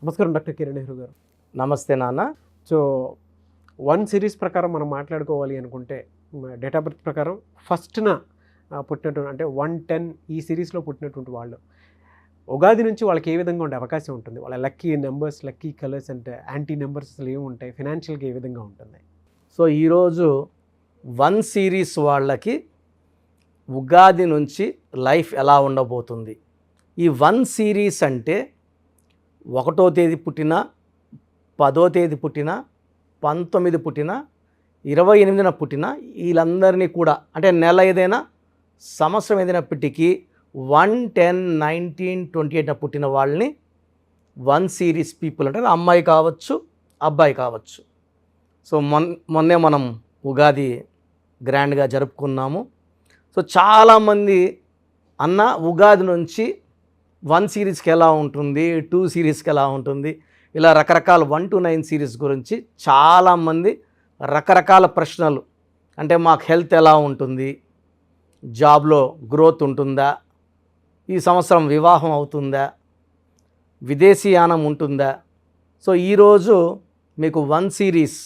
నమస్కారం డాక్టర్ కిరణ్ నెహ్రూ గారు. నమస్తే నాన్న. సో 1 సిరీస్ ప్రకారం మనం మాట్లాడుకోవాలి అనుకుంటే డేట్ ఆఫ్ బర్త్ ప్రకారం ఫస్ట్న పుట్టినటువంటి అంటే 110 ఈ సిరీస్లో పుట్టినటువంటి వాళ్ళు ఉగాది నుంచి వాళ్ళకి ఏ విధంగా ఉండే అవకాశం ఉంటుంది? వాళ్ళ లక్కీ నెంబర్స్, లక్కీ కలర్స్ అంటే యాంటీ నెంబర్స్ అసలు ఏమి ఉంటాయి? ఫైనాన్షియల్గా ఏ విధంగా ఉంటుంది? సో ఈరోజు 1 సిరీస్ వాళ్ళకి ఉగాది నుంచి లైఫ్ ఎలా ఉండబోతుంది? ఈ 1 సిరీస్ అంటే 1వ తేదీ పుట్టిన, 10వ తేదీ పుట్టిన, 19 పుట్టిన, 28న పుట్టిన వీళ్ళందరినీ కూడా అంటే నెల ఏదైనా సంవత్సరం ఏదైనప్పటికీ 1, 10, 19, 28న పుట్టిన వాళ్ళని 1 సిరీస్ పీపుల్ అంటే అమ్మాయి కావచ్చు, అబ్బాయి కావచ్చు. సో మొన్నే మనం ఉగాది గ్రాండ్గా జరుపుకున్నాము. సో చాలామంది అన్న ఉగాది నుంచి 1 సిరీస్కి ఎలా ఉంటుంది, 2 సిరీస్కి ఎలా ఉంటుంది, ఇలా రకరకాల 1 to 9 సిరీస్ గురించి చాలామంది రకరకాల ప్రశ్నలు. అంటే మాకు హెల్త్ ఎలా ఉంటుంది, జాబ్లో గ్రోత్ ఉంటుందా, ఈ సంవత్సరం వివాహం అవుతుందా, విదేశీయానం ఉంటుందా. సో ఈరోజు మీకు 1 సిరీస్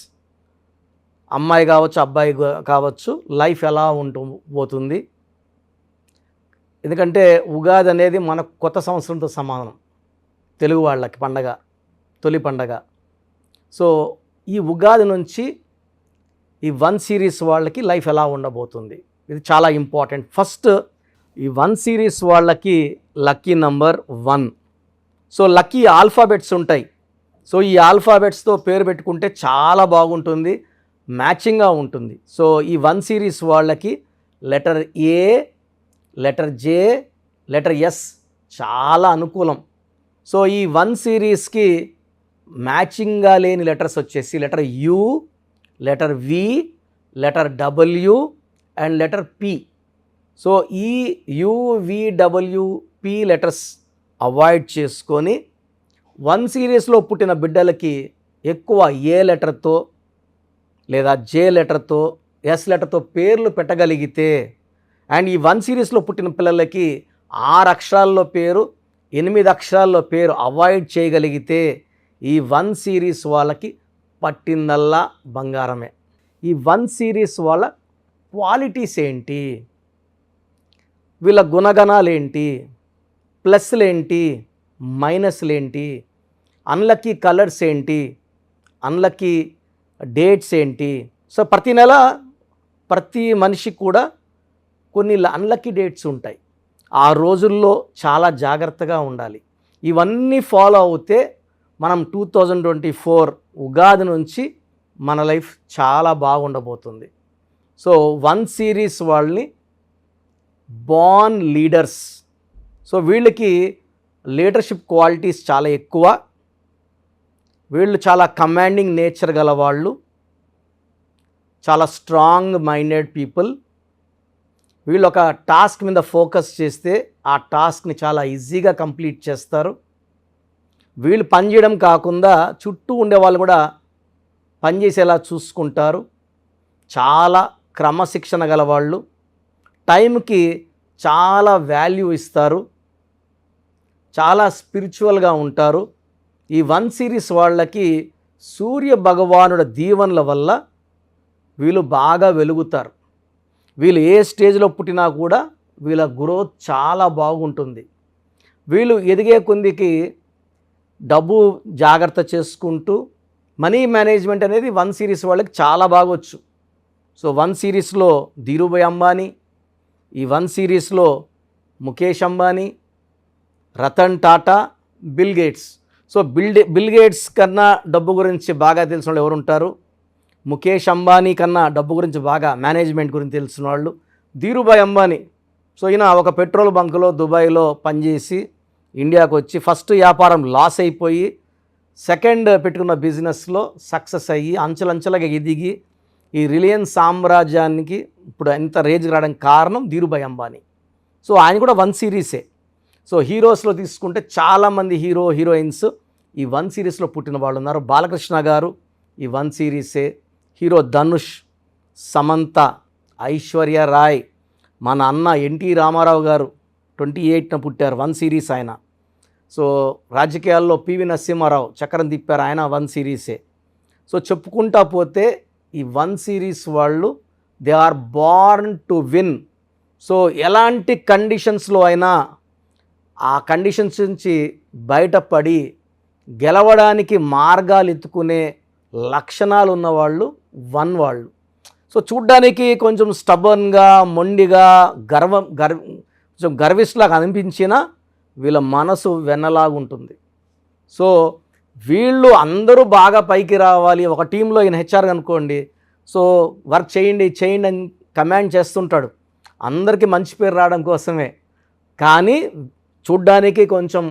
అమ్మాయి కావచ్చు, అబ్బాయి కావచ్చు లైఫ్ ఎలా పోతుంది. ఎందుకంటే ఉగాది అనేది మన కొత్త సంవత్సరంతో సమానం, తెలుగు వాళ్ళకి పండగ, తొలి పండగ. సో ఈ ఉగాది నుంచి ఈ 1 సిరీస్ వాళ్ళకి లైఫ్ ఎలా ఉండబోతుంది, ఇది చాలా ఇంపార్టెంట్. ఫస్ట్ ఈ 1 సిరీస్ వాళ్ళకి lucky number 1. So lucky alphabets ఉంటాయి. సో ఈ ఆల్ఫాబెట్స్తో పేరు పెట్టుకుంటే చాలా బాగుంటుంది, మ్యాచింగ్గా ఉంటుంది. సో ఈ 1 సిరీస్ వాళ్ళకి letter A, letter J, letter S చాలా అనుకూలం. సో ఈ 1 సిరీస్కి మ్యాచింగ్గా లేని లెటర్స్ వచ్చేసి letter U, letter V, letter W and letter P. So ఈ U, V, W, P letters avoid చేసుకొని 1 సిరీస్లో పుట్టిన బిడ్డలకి ఎక్కువ ఏ లెటర్తో లేదా జే లెటర్తో, ఎస్ లెటర్తో పేర్లు పెట్టగలిగితే అండ్ ఈ 1 సిరీస్లో పుట్టిన పిల్లలకి 6 అక్షరాల్లో పేరు, 8 అక్షరాల్లో పేరు అవాయిడ్ చేయగలిగితే ఈ 1 సిరీస్ వాళ్ళకి పట్టిందల్లా బంగారమే. ఈ 1 సిరీస్ వాళ్ళ క్వాలిటీస్ ఏంటి, వీళ్ళ గుణగణాలు ఏంటి, ప్లస్లు ఏంటి, మైనస్లు ఏంటి, అన్లక్కీ కలర్స్ ఏంటి, అన్లక్కీ డేట్స్ ఏంటి. సో ప్రతి నెల ప్రతి మనిషికి కూడా కొన్ని అన్లక్కీ డేట్స్ ఉంటాయి. ఆ రోజుల్లో చాలా జాగ్రత్తగా ఉండాలి. ఇవన్నీ ఫాలో అవుతే మనం 2024 ఉగాది నుంచి మన లైఫ్ చాలా బాగుండబోతుంది. సో 1 సిరీస్ వాళ్ళని బార్న్ లీడర్స్. సో వీళ్ళకి లీడర్షిప్ క్వాలిటీస్ చాలా ఎక్కువ. వీళ్ళు చాలా కమాండింగ్ నేచర్ గల వాళ్ళు, చాలా స్ట్రాంగ్ మైండెడ్ పీపుల్. వీళ్ళు ఒక టాస్క్ మీద ఫోకస్ చేస్తే ఆ టాస్క్ని చాలా ఈజీగా కంప్లీట్ చేస్తారు. వీళ్ళు పనిచేయడం కాకుండా చుట్టూ ఉండేవాళ్ళు కూడా పనిచేసేలా చూసుకుంటారు. చాలా క్రమశిక్షణ గలవాళ్ళు, టైంకి చాలా వాల్యూ ఇస్తారు, చాలా స్పిరిచువల్గా ఉంటారు. ఈ 1 సిరీస్ వాళ్ళకి సూర్య భగవానుడి దీవెనల వల్ల వీళ్ళు బాగా వెలుగుతారు. వీళ్ళు ఏ స్టేజ్లో పుట్టినా కూడా వీళ్ళ గ్రోత్ చాలా బాగుంటుంది. వీళ్ళు ఎదిగే కొద్దికి డబ్బు జాగ్రత్త చేసుకుంటూ మనీ మేనేజ్మెంట్ అనేది 1 సిరీస్ వాళ్ళకి చాలా బాగొచ్చు. సో 1 సిరీస్లో ధీరుభాయ్ అంబానీ, ఈ 1 సిరీస్లో Mukesh Ambani, Ratan Tata, Bill Gates. So Bill Gates కన్నా డబ్బు గురించి బాగా తెలిసిన వాళ్ళు ఎవరుంటారు? ముఖేష్ అంబానీ కన్నా డబ్బు గురించి బాగా మేనేజ్మెంట్ గురించి తెలిసిన వాళ్ళు ధీరుభాయ్ అంబానీ. సో ఈయన ఒక పెట్రోల్ బంకులో దుబాయ్లో పనిచేసి ఇండియాకు వచ్చి ఫస్ట్ వ్యాపారం లాస్ అయిపోయి సెకండ్ పెట్టుకున్న బిజినెస్లో సక్సెస్ అయ్యి అంచెలంచెలుగా ఎదిగి ఈ రిలయన్స్ సామ్రాజ్యానికి ఇప్పుడు ఎంత రేంజ్కి రావడానికి కారణం ధీరుభాయ్ అంబానీ. సో ఆయన కూడా 1 సిరీసే. సో హీరోస్లో తీసుకుంటే చాలామంది హీరోయిన్స్ ఈ 1 సిరీస్లో పుట్టిన వాళ్ళు ఉన్నారు. బాలకృష్ణ గారు ఈ 1 సిరీసే. హీరో ధనుష్, సమంత, ఐశ్వర్య రాయ్, మన అన్న ఎన్టీ రామారావు గారు 28న పుట్టారు, 1 సిరీస్ ఆయన. సో రాజకీయాల్లో పివి నరసింహారావు చక్రం తిప్పారు, ఆయన 1 సిరీసే. సో చెప్పుకుంటా పోతే ఈ 1 సిరీస్ వాళ్ళు they are born to win. So ఎలాంటి కండిషన్స్లో అయినా ఆ కండిషన్స్ నుంచి బయటపడి గెలవడానికి మార్గాలు ఎత్తుకునే లక్షణాలు ఉన్నవాళ్ళు 1 వాళ్ళు. సో చూడ్డానికి కొంచెం స్టబర్న్గా, మొండిగా, కొంచెం గర్విష్లాగా అనిపించినా వీళ్ళ మనసు వెన్నలాగుంటుంది. సో వీళ్ళు అందరూ బాగా పైకి రావాలి. ఒక టీంలో ఈయన హెచ్ఆర్ అనుకోండి, సో వర్క్ చేయండి అని కమాండ్ చేస్తుంటాడు, అందరికీ మంచి పేరు రావడం కోసమే. కానీ చూడ్డానికి కొంచెం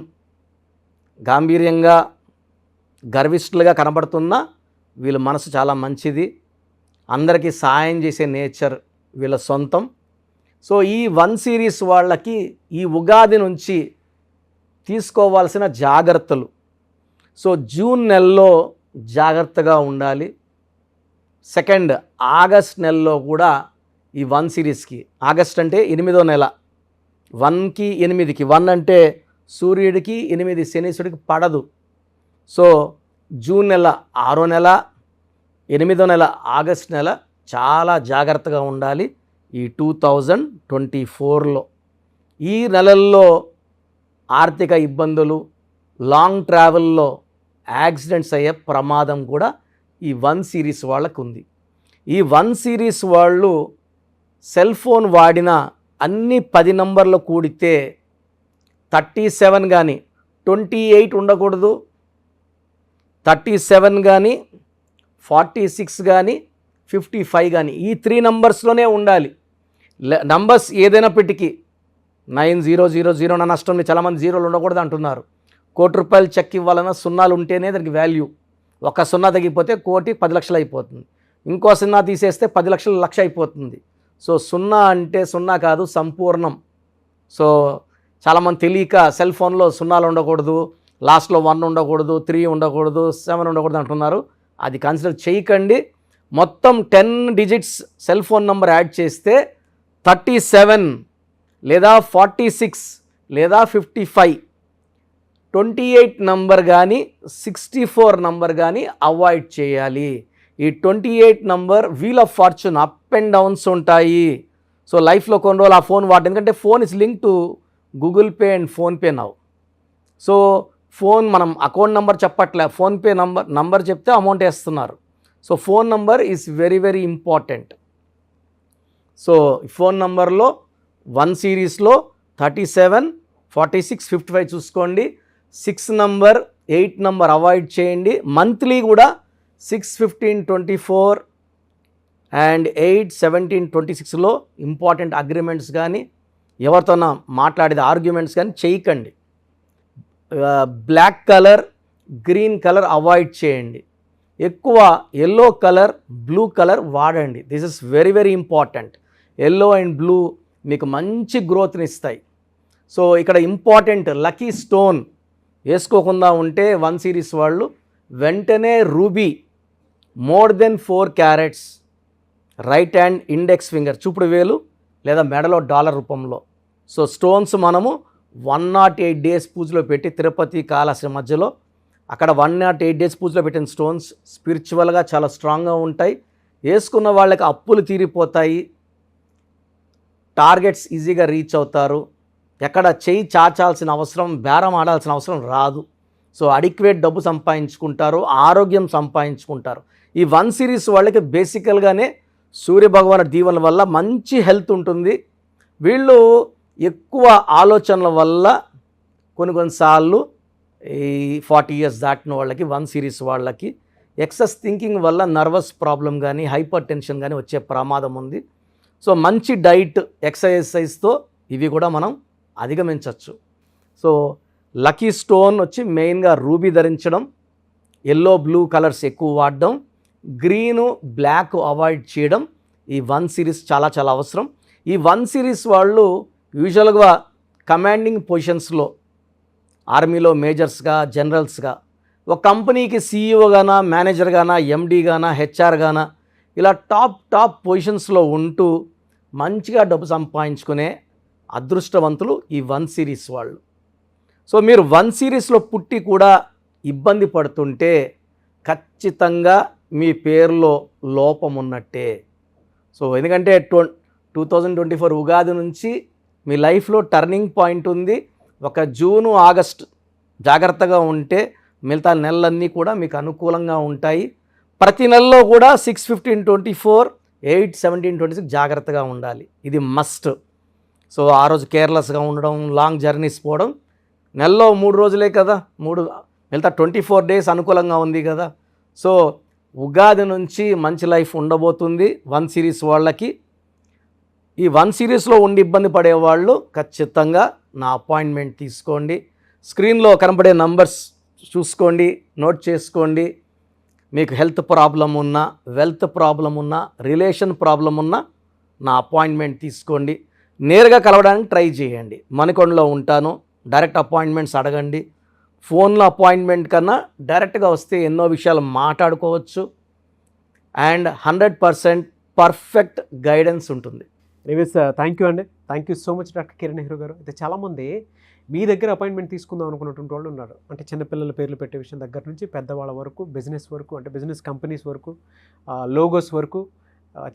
గాంభీర్యంగా, గర్విష్ఠులుగా కనబడుతున్న వీళ్ళ మనసు చాలా మంచిది. అందరికీ సాయం చేసే నేచర్ వీళ్ళ సొంతం. సో ఈ 1 సిరీస్ వాళ్ళకి ఈ ఉగాది నుంచి తీసుకోవాల్సిన జాగ్రత్తలు. సో జూన్ నెలలో జాగ్రత్తగా ఉండాలి. సెకండ్ ఆగస్ట్ నెలలో కూడా ఈ 1 సిరీస్కి, ఆగస్ట్ అంటే 8వ నెల, 1కి 8కి, 1 అంటే సూర్యుడికి, 8 శనీశ్వరుడికి పడదు. సో జూన్ నెల 6వ నెల, 8వ నెల ఆగస్ట్ నెల చాలా జాగ్రత్తగా ఉండాలి ఈ 2024లో. ఈ నెలల్లో ఆర్థిక ఇబ్బందులు, లాంగ్ ట్రావెల్లో యాక్సిడెంట్స్ అయ్యే ప్రమాదం కూడా ఈ 1 సిరీస్ వాళ్ళకు ఉంది. ఈ 1 సిరీస్ వాళ్ళు సెల్ ఫోన్ వాడిన అన్ని 10 నంబర్లు కూడితే 37 కానీ 28 ఉండకూడదు, 37 కానీ 46 కానీ 55 కానీ ఈ 3 నంబర్స్లోనే ఉండాలి. నంబర్స్ ఏదైనా పెట్టుకి 9000 నా నష్టం, చాలామంది జీరోలు ఉండకూడదు అంటున్నారు. ₹1,00,00,000 చెక్ ఇవ్వాలన్నా సున్నాలు ఉంటేనే దానికి వాల్యూ. ఒక సున్నా తగ్గిపోతే 1,10 లక్షలు అయిపోతుంది, ఇంకో సున్నా తీసేస్తే 10 లక్షలు, 1,00,000 అయిపోతుంది. సో సున్నా అంటే సున్నా కాదు, సంపూర్ణం. సో చాలామంది తెలియక సెల్ ఫోన్లో సున్నాలు ఉండకూడదు, లాస్ట్లో 1 ఉండకూడదు, 3 ఉండకూడదు, 7 ఉండకూడదు అంటున్నారు. అది కన్సిడర్ చేయకండి. మొత్తం 10 digits cell phone number add చేస్తే 37 లేదా 46 లేదా 55, 28 నంబర్ కానీ 64 నంబర్ కానీ అవాయిడ్ చేయాలి. ఈ 28 number wheel of fortune, up and downs ఉంటాయి. సో లైఫ్లో కొన్ని రోజులు ఆ ఫోన్ వాడు, ఎందుకంటే phone is link to Google Pay and PhonePe now. So phone మనం అకౌంట్ నెంబర్ చెప్పట్లే, ఫోన్పే నంబర్ చెప్తే అమౌంట్ వేస్తున్నారు. So phone number is very very important. So phone నంబర్లో 1 సిరీస్లో 37, 46, 55 చూసుకోండి. 6 నంబర్, 8 నంబర్ అవాయిడ్ చేయండి. మంత్లీ కూడా 6, 15, 24 అండ్ 8, 17, 26లో ఇంపార్టెంట్ అగ్రిమెంట్స్ కానీ ఎవరితోనా మాట్లాడేది ఆర్గ్యుమెంట్స్ కానీ చేయకండి. Black colour, green colour avoid చేయండి. ఎక్కువ ఎల్లో కలర్, బ్లూ కలర్ వాడండి. This is very very important. Yellow and blue మీకు మంచి గ్రోత్ని ఇస్తాయి. సో ఇక్కడ ఇంపార్టెంట్ లక్కీ స్టోన్ వేసుకోకుండా ఉంటే 1 సిరీస్ వాళ్ళు వెంటనే ruby more than 4 carats, right hand index finger, చూపుడు వేలు లేదా మెడలో డాలర్ రూపంలో. సో స్టోన్స్ మనము 108 డేస్ పూజలో పెట్టి, తిరుపతి కాళహస్తి మధ్యలో అక్కడ 108 డేస్ పూజలో పెట్టిన స్టోన్స్ స్పిరిచువల్గా చాలా స్ట్రాంగ్గా ఉంటాయి. వేసుకున్న వాళ్ళకి అప్పులు తీరిపోతాయి, టార్గెట్స్ ఈజీగా రీచ్ అవుతారు, ఎక్కడ చేయి చాచాల్సిన అవసరం, బేరం ఆడాల్సిన అవసరం రాదు. సో అడిక్వేట్ డబ్బు సంపాదించుకుంటారు, ఆరోగ్యం సంపాదించుకుంటారు. ఈ 1 సిరీస్ వాళ్ళకి బేసికల్గానే సూర్యభగవాన్ దీవెనల వల్ల మంచి హెల్త్ ఉంటుంది. వీళ్ళు ఎక్కువ ఆలోచనల వల్ల కొన్నిసార్లు ఈ 40 ఇయర్స్ దాటిన వాళ్ళకి 1 సిరీస్ వాళ్ళకి ఎక్సెస్ థింకింగ్ వల్ల నర్వస్ ప్రాబ్లం కానీ, హైపర్ టెన్షన్ కానీ వచ్చే ప్రమాదం ఉంది. సో మంచి డైట్, ఎక్సర్సైజ్తో ఇవి కూడా మనం అధిగమించవచ్చు. సో లక్కీ స్టోన్ వచ్చి మెయిన్గా రూబీ ధరించడం, ఎల్లో బ్లూ కలర్స్ ఎక్కువ వాడడం, గ్రీను బ్లాక్ అవాయిడ్ చేయడం ఈ 1 సిరీస్ చాలా చాలా అవసరం. ఈ 1 సిరీస్ వాళ్ళు యూజువల్గా కమాండింగ్ పొజిషన్స్లో, ఆర్మీలో మేజర్స్గా, జనరల్స్గా, ఒక కంపెనీకి సీఈఓగానా, మేనేజర్గానా, ఎండీగానా, హెచ్ఆర్గానా ఇలా టాప్ పొజిషన్స్లో ఉంటూ మంచిగా డబ్బు సంపాదించుకునే అదృష్టవంతులు ఈ 1 సిరీస్ వాళ్ళు. సో మీరు 1 సిరీస్లో పుట్టి కూడా ఇబ్బంది పడుతుంటే ఖచ్చితంగా మీ పేరులో లోపం ఉన్నట్టే. సో ఎందుకంటే 2024 ఉగాది నుంచి మీ లైఫ్లో టర్నింగ్ పాయింట్ ఉంది. ఒక జూను ఆగస్ట్ జాగ్రత్తగా ఉంటే మిగతా నెలలన్నీ కూడా మీకు అనుకూలంగా ఉంటాయి. ప్రతి నెలలో కూడా 6/15/24, 8/17/26 జాగ్రత్తగా ఉండాలి. ఇది మస్ట్. సో ఆ రోజు కేర్లెస్గా ఉండడం, లాంగ్ జర్నీస్ పోవడం, నెలలో 3 రోజులే కదా, మిగతా 24 డేస్ అనుకూలంగా ఉంది కదా. సో ఉగాది నుంచి మంచి లైఫ్ ఉండబోతుంది 1 సిరీస్ వాళ్ళకి. ఈ 1 సిరీస్లో ఉండి ఇబ్బంది పడేవాళ్ళు ఖచ్చితంగా నా అపాయింట్మెంట్ తీసుకోండి. స్క్రీన్లో కనబడే నంబర్స్ చూసుకోండి, నోట్ చేసుకోండి. మీకు హెల్త్ ప్రాబ్లం ఉన్నా, వెల్త్ ప్రాబ్లం ఉన్నా, రిలేషన్ ప్రాబ్లం ఉన్నా నా అపాయింట్మెంట్ తీసుకోండి. నేరుగా కలవడానికి ట్రై చేయండి. మణికొండలో ఉంటాను. డైరెక్ట్ అపాయింట్మెంట్స్ అడగండి. ఫోన్లో అపాయింట్మెంట్ కన్నా డైరెక్ట్గా వస్తే ఎన్నో విషయాలు మాట్లాడుకోవచ్చు. అండ్ 100% పర్ఫెక్ట్ గైడెన్స్ ఉంటుంది. ఎనీవేస్ థ్యాంక్ యూ అండి. Thank you so much doctor Kiran Nehru గారు. అయితే చాలామంది మీ దగ్గర అపాయింట్మెంట్ తీసుకుందాం అనుకున్నటువంటి వాళ్ళు ఉన్నారు. అంటే చిన్నపిల్లల పేర్లు పెట్టే విషయం దగ్గర నుంచి పెద్దవాళ్ళ వరకు, బిజినెస్ వరకు, అంటే బిజినెస్ కంపెనీస్ వరకు, లోగోస్ వరకు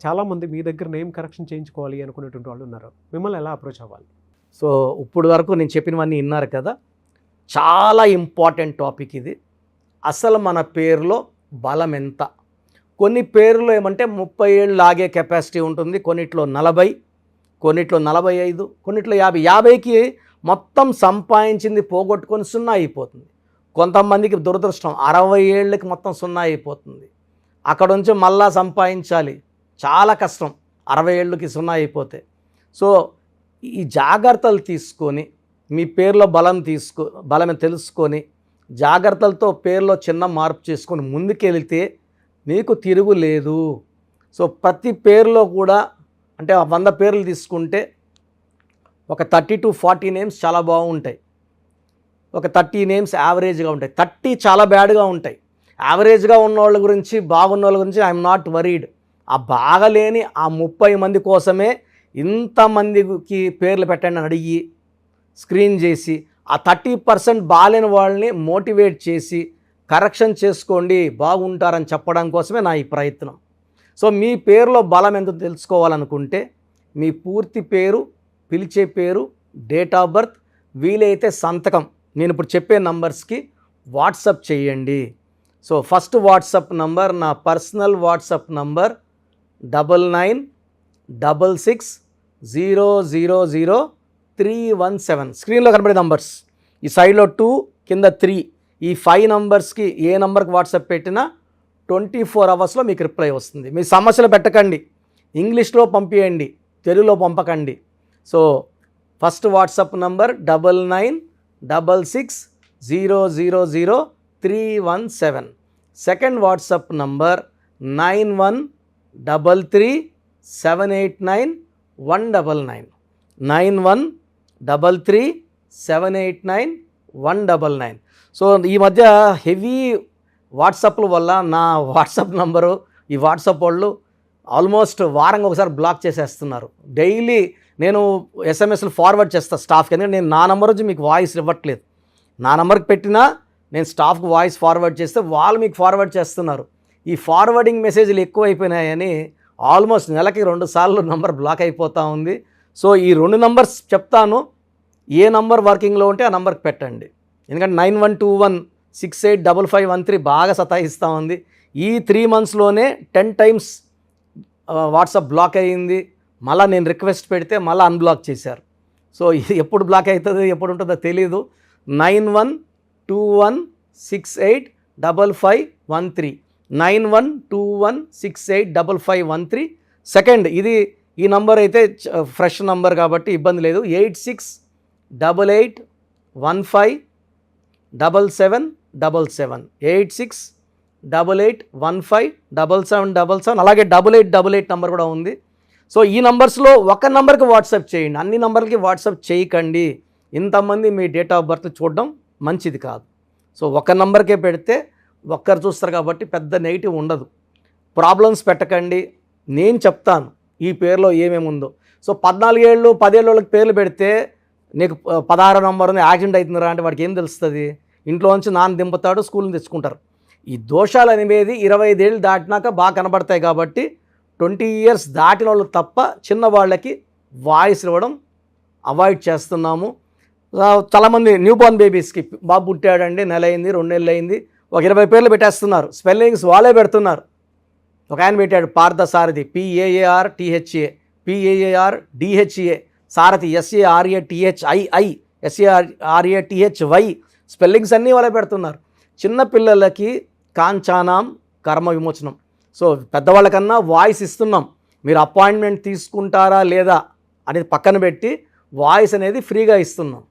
చాలామంది మీ దగ్గర నేమ్ కరెక్షన్ చేయించుకోవాలి అనుకునేటువంటి వాళ్ళు ఉన్నారు. మిమ్మల్ని ఎలా అప్రోచ్ అవ్వాలి? సో ఇప్పుడు వరకు నేను చెప్పినవన్నీ విన్నారు కదా. చాలా ఇంపార్టెంట్ టాపిక్ ఇది. అసలు మన పేరులో బలం ఎంత? కొన్ని పేర్లు ఏమంటే 30 ఏళ్ళు లాగే కెపాసిటీ ఉంటుంది, కొన్నిట్లో 40, కొన్నిట్లో 45, కొన్నిట్లో 50. 50కి మొత్తం సంపాదించింది పోగొట్టుకొని 0 అయిపోతుంది. కొంతమందికి దురదృష్టం 60 ఏళ్ళకి మొత్తం 0 అయిపోతుంది. అక్కడ నుంచి మళ్ళా సంపాదించాలి, చాలా కష్టం 60 ఏళ్ళకి 0 అయిపోతే. సో ఈ జాగ్రత్తలు తీసుకొని మీ పేరులో బలం తెలుసుకొని జాగ్రత్తలతో పేరులో చిన్న మార్పు చేసుకొని ముందుకెళ్తే మీకు తిరుగులేదు. సో ప్రతి పేరులో కూడా అంటే 100 పేర్లు తీసుకుంటే ఒక 30 to 40 నేమ్స్ చాలా బాగుంటాయి, ఒక 30 నేమ్స్ యావరేజ్గా ఉంటాయి, 30 చాలా బ్యాడ్గా ఉంటాయి. యావరేజ్గా ఉన్న వాళ్ళ గురించి, బాగున్న వాళ్ళ గురించి ఐఎమ్ నాట్ వరీడ్. ఆ బాగలేని ఆ 30 మంది కోసమే ఇంతమందికి పేర్లు పెట్టండి అని అడిగి స్క్రీన్ చేసి ఆ 30% బాలేని వాళ్ళని మోటివేట్ చేసి కరెక్షన్ చేసుకోండి, బాగుంటారని చెప్పడం కోసమే నా ఈ ప్రయత్నం. సో మీ పేరులో బలం ఎంతో తెలుసుకోవాలనుకుంటే మీ పూర్తి పేరు, పిలిచే పేరు, డేట్ ఆఫ్ బర్త్, వీలైతే సంతకం నేను ఇప్పుడు చెప్పే నంబర్స్కి వాట్సప్ చేయండి. సో ఫస్ట్ వాట్సప్ నంబర్ నా పర్సనల్ వాట్సప్ నంబర్ 9966000317. స్క్రీన్లో కనబడే నంబర్స్, ఈ సైడ్లో 2, కింద 3, ఈ 5 నంబర్స్కి ఏ నంబర్కి వాట్సాప్ పెట్టినా 24 అవర్స్లో మీకు రిప్లై వస్తుంది. మీ సమస్యలు పెట్టకండి, ఇంగ్లీష్లో పంపించండి, తెలుగులో పంపకండి. So first WhatsApp number 9966000317. Second WhatsApp number 9133789199. 9133789199. So ఈ మధ్య హెవీ వాట్సాప్ల వల్ల నా వాట్సాప్ నంబరు ఈ వాట్సాప్ వాళ్ళు ఆల్మోస్ట్ వారంగా ఒకసారి బ్లాక్ చేసేస్తున్నారు. డైలీ నేను ఎస్ఎంఎస్లు ఫార్వర్డ్ చేస్తాను స్టాఫ్కి, ఎందుకంటే నేను నా నెంబర్ నుంచి మీకు వాయిస్ ఇవ్వట్లేదు. నా నెంబర్కి పెట్టినా నేను స్టాఫ్కి వాయిస్ ఫార్వర్డ్ చేస్తే వాళ్ళు మీకు ఫార్వర్డ్ చేస్తున్నారు. ఈ ఫార్వర్డింగ్ మెసేజ్లు ఎక్కువైపోయినాయని ఆల్మోస్ట్ నెలకి 2 సార్లు నంబర్ బ్లాక్ అయిపోతూ ఉంది. సో ఈ 2 నంబర్స్ చెప్తాను, ఏ నంబర్ వర్కింగ్లో ఉంటే ఆ నెంబర్కి పెట్టండి. ఎందుకంటే 9121685513 బాగా సతాయిస్తూ ఉంది. ఈ 3 monthsలోనే 10 times వాట్సాప్ బ్లాక్ అయ్యింది. మళ్ళీ నేను రిక్వెస్ట్ పెడితే మళ్ళీ అన్బ్లాక్ చేశారు. సో ఇది ఎప్పుడు బ్లాక్ అవుతుందో ఎప్పుడు ఉంటుందో తెలీదు. 9121685513 9121685513. సెకండ్ ఇది ఈ నంబర్ అయితే ఫ్రెష్ నంబర్ కాబట్టి ఇబ్బంది లేదు. 8688157777 8688157777. అలాగే 8888 నంబర్ కూడా ఉంది. సో ఈ నంబర్స్లో ఒక నంబర్కి వాట్సాప్ చేయండి, అన్ని నంబర్లకి వాట్సాప్ చేయకండి. ఇంతమంది మీ డేట్ ఆఫ్ బర్త్ చూడడం మంచిది కాదు. సో ఒక నంబర్కే పెడితే ఒక్కరు చూస్తారు కాబట్టి పెద్ద నెగిటివ్ ఉండదు. ప్రాబ్లమ్స్ పెట్టకండి, నేను చెప్తాను ఈ పేరులో ఏమేమి ఉందో. సో 14 ఏళ్ళు 10 ఏళ్ళ వాళ్ళకి పేర్లు పెడితే నీకు 16 నంబర్ ఉంది, యాక్సిడెంట్ అవుతుందిరా అంటే వాడికి ఏం తెలుస్తుంది? ఇంట్లో నుంచి నాన్న దింపుతాడు, స్కూల్ని తెచ్చుకుంటారు. ఈ దోషాలు అనేవి 25 ఏళ్ళు దాటినాక బాగా కనబడతాయి. కాబట్టి 20 ఇయర్స్ దాటిన వాళ్ళు తప్ప చిన్న వాళ్ళకి వాయిస్ ఇవ్వడం అవాయిడ్ చేస్తున్నాము. చాలామంది న్యూ బోర్న్ బేబీస్కి బాబు పుట్టాడండి, నెల అయింది, 2 నెలలు అయింది, ఒక 20 పేర్లు పెట్టేస్తున్నారు. స్పెల్లింగ్స్ వాళ్ళే పెడుతున్నారు. ఒక ఆయన పెట్టాడు పార్థసారథి, PAARTHA, PAARDHA, సారథి SARATHII, SARATHY, స్పెల్లింగ్స్ అన్నీ వాళ్ళే పెడుతున్నారు. చిన్నపిల్లలకి కాంచానాం కర్మ విమోచనం. సో పెద్దవాళ్ళకన్నా వాయిస్ ఇస్తున్నాం. మీరు అపాయింట్మెంట్ తీసుకుంటారా లేదా అనేది పక్కన పెట్టి వాయిస్ అనేది ఫ్రీగా ఇస్తున్నాం.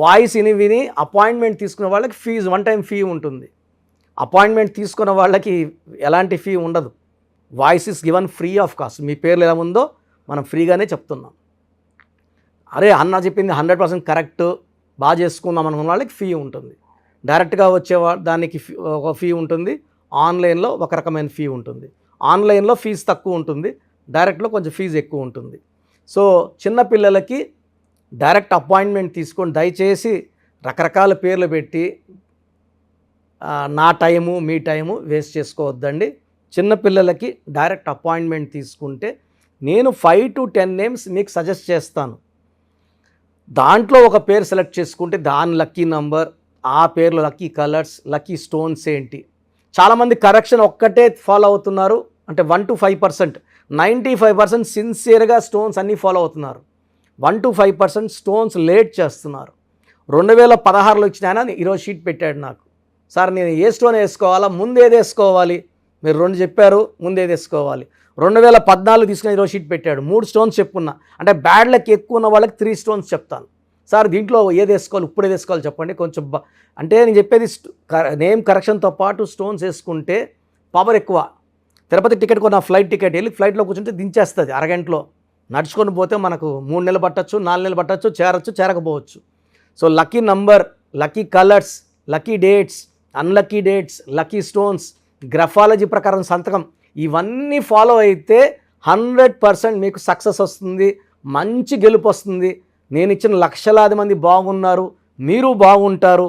వాయిస్ విని అపాయింట్మెంట్ తీసుకునే వాళ్ళకి ఫీజు 1 టైం ఫీ ఉంటుంది. అపాయింట్మెంట్ తీసుకున్న వాళ్ళకి ఎలాంటి ఫీ ఉండదు. Voice is given free of cost. మీ పేర్లు ఎలా ఉందో మనం ఫ్రీగానే చెప్తున్నాం. అరే అన్న చెప్పింది 100% కరెక్ట్, బాగా చేసుకుందాం అనుకున్న వాళ్ళకి ఫీ ఉంటుంది. డైరెక్ట్గా దానికి ఒక ఫీ ఉంటుంది. ఆన్లైన్లో ఒక రకమైన ఫీ ఉంటుంది. ఆన్లైన్లో ఫీజు తక్కువ ఉంటుంది, డైరెక్ట్లో కొంచెం ఫీజు ఎక్కువ ఉంటుంది. సో చిన్నపిల్లలకి డైరెక్ట్ అపాయింట్మెంట్ తీసుకొని దయచేసి రకరకాల పేర్లు పెట్టి నా టైము మీ టైము వేస్ట్ చేసుకోవద్దండి. చిన్నపిల్లలకి డైరెక్ట్ అపాయింట్మెంట్ తీసుకుంటే నేను 5 to 10 నేమ్స్ మీకు సజెస్ట్ చేస్తాను. దాంట్లో ఒక పేరు సెలెక్ట్ చేసుకుంటే దాని లక్కీ నంబర్, ఆ పేర్లో లక్కీ కలర్స్, లక్కీ స్టోన్స్ ఏంటి. చాలామంది కరెక్షన్ ఒక్కటే ఫాలో అవుతున్నారు. అంటే 1 to 5%, 95% సిన్సియర్గా స్టోన్స్ అన్నీ ఫాలో అవుతున్నారు. 1 to 5% స్టోన్స్ లేట్ చేస్తున్నారు. 2016లో ఇచ్చిన ఆయన ఈరోజు షీట్ పెట్టాడు నాకు, సార్ నేను ఏ స్టోన్ వేసుకోవాలా, ముందు ఏది వేసుకోవాలి, మీరు 2 చెప్పారు, ముందు ఏది వేసుకోవాలి. 2014 తీసుకుని ఈరోజు షీట్ పెట్టాడు, 3 స్టోన్స్ చెప్పుకున్నా. అంటే బ్యాడ్ లక్ ఎక్కువ ఉన్న వాళ్ళకి 3 స్టోన్స్ చెప్తాను. సార్ దీంట్లో ఏది వేసుకోవాలి, ఇప్పుడు ఏది వేసుకోవాలి చెప్పండి కొంచెం. అంటే నేను చెప్పేది నేమ్ కరెక్షన్తో పాటు స్టోన్స్ వేసుకుంటే పవర్ ఎక్కువ. తిరుపతి టికెట్ కొన్న ఫ్లైట్ టికెట్ వెళ్ళి ఫ్లైట్లో కూర్చుంటే దించేస్తుంది అరగంటలో. నడుచుకొని పోతే మనకు 3 నెలలు పట్టచ్చు, 4 నెలలు పట్టచ్చు, చేరకపోవచ్చు. So lucky number, lucky colours, lucky dates, unlucky dates, lucky stones, graphology ప్రకారం సంతకం, ఇవన్నీ ఫాలో అయితే 100% మీకు సక్సెస్ వస్తుంది, మంచి గెలుపు వస్తుంది. నేను ఇచ్చిన లక్షలాది మంది బాగున్నారు, మీరు బాగుంటారు.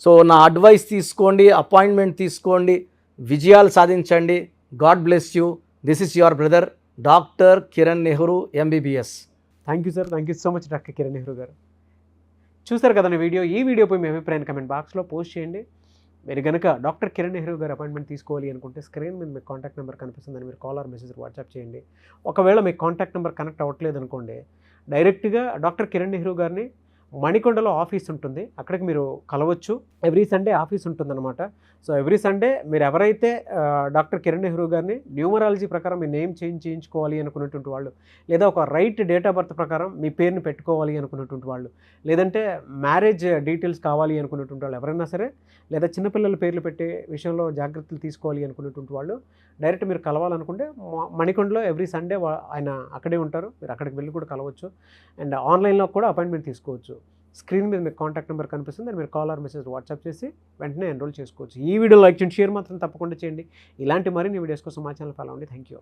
సో నా అడ్వైస్ తీసుకోండి, అపాయింట్మెంట్ తీసుకోండి, విజయాలు సాధించండి. God bless you. This is your brother doctor Kiran Nehru MBBS. Thank you sir, thank you so much doctor Kiran Nehru గారు. చూసారు కదండి వీడియో. ఈ వీడియోపై మీ అభిప్రాయాన్ని కమెంట్ బాక్స్లో పోస్ట్ చేయండి. మీరు కనుక డాక్టర్ కిరణ్ నెహ్రూ గారు అపాయింట్మెంట్ తీసుకోవాలి అనుకుంటే స్క్రీన్ మీద మీకు కాంటాక్ట్ నెంబర్ కనిపిస్తుందని మీరు కాల్ ఆర్ మెసేజ్ వాట్సాప్ చేయండి. ఒకవేళ మీకు కాంటాక్ట్ నెంబర్ కనెక్ట్ అవ్వట్లేదు అనుకోండి, డైరెక్ట్గా డాక్టర్ కిరణ్ నెహ్రూ గారిని మణికొండలో ఆఫీస్ ఉంటుంది, అక్కడికి మీరు కలవచ్చు. ఎవ్రీ సండే ఆఫీస్ ఉంటుందన్నమాట. సో ఎవ్రీ సండే మీరు ఎవరైతే డాక్టర్ కిరణ్ నెహ్రూ గారిని న్యూమరాలజీ ప్రకారం మీ నేమ్ చేంజ్ చేయించుకోవాలి అనుకున్నటువంటి వాళ్ళు, లేదా ఒక రైట్ డేట్ ఆఫ్ బర్త్ ప్రకారం మీ పేరుని పెట్టుకోవాలి అనుకున్నటువంటి వాళ్ళు, లేదంటే మ్యారేజ్ డీటెయిల్స్ కావాలి అనుకున్నటువంటి వాళ్ళు ఎవరైనా సరే, లేదా చిన్నపిల్లల పేర్లు పెట్టే విషయంలో జాగ్రత్తలు తీసుకోవాలి అనుకున్నటువంటి వాళ్ళు డైరెక్ట్ మీరు కలవాలనుకుంటే మణికొండలో ఎవ్రీ సండే ఆయన అక్కడే ఉంటారు. మీరు అక్కడికి వెళ్ళి కూడా కలవచ్చు. అండ్ ఆన్లైన్లో కూడా అపాయింట్మెంట్ తీసుకోవచ్చు. స్క్రీన్ మీద మీకు కాంటాక్ట్ నెంబర్ కనిపిస్తుంది, మీరు కాల్ ఆర్ మెసేజ్ వాట్సాప్ చేసి వెంటనే ఎన్రోల్ చేసుకోవచ్చు. ఈ వీడియో లైక్ చేయండి, షేర్ మాత్రం తప్పకుండా చేయండి. ఇలాంటి మరిన్ని వీడియోస్ కోసం మా ఛానల్ ఫాలో అవ్వండి. Thank you.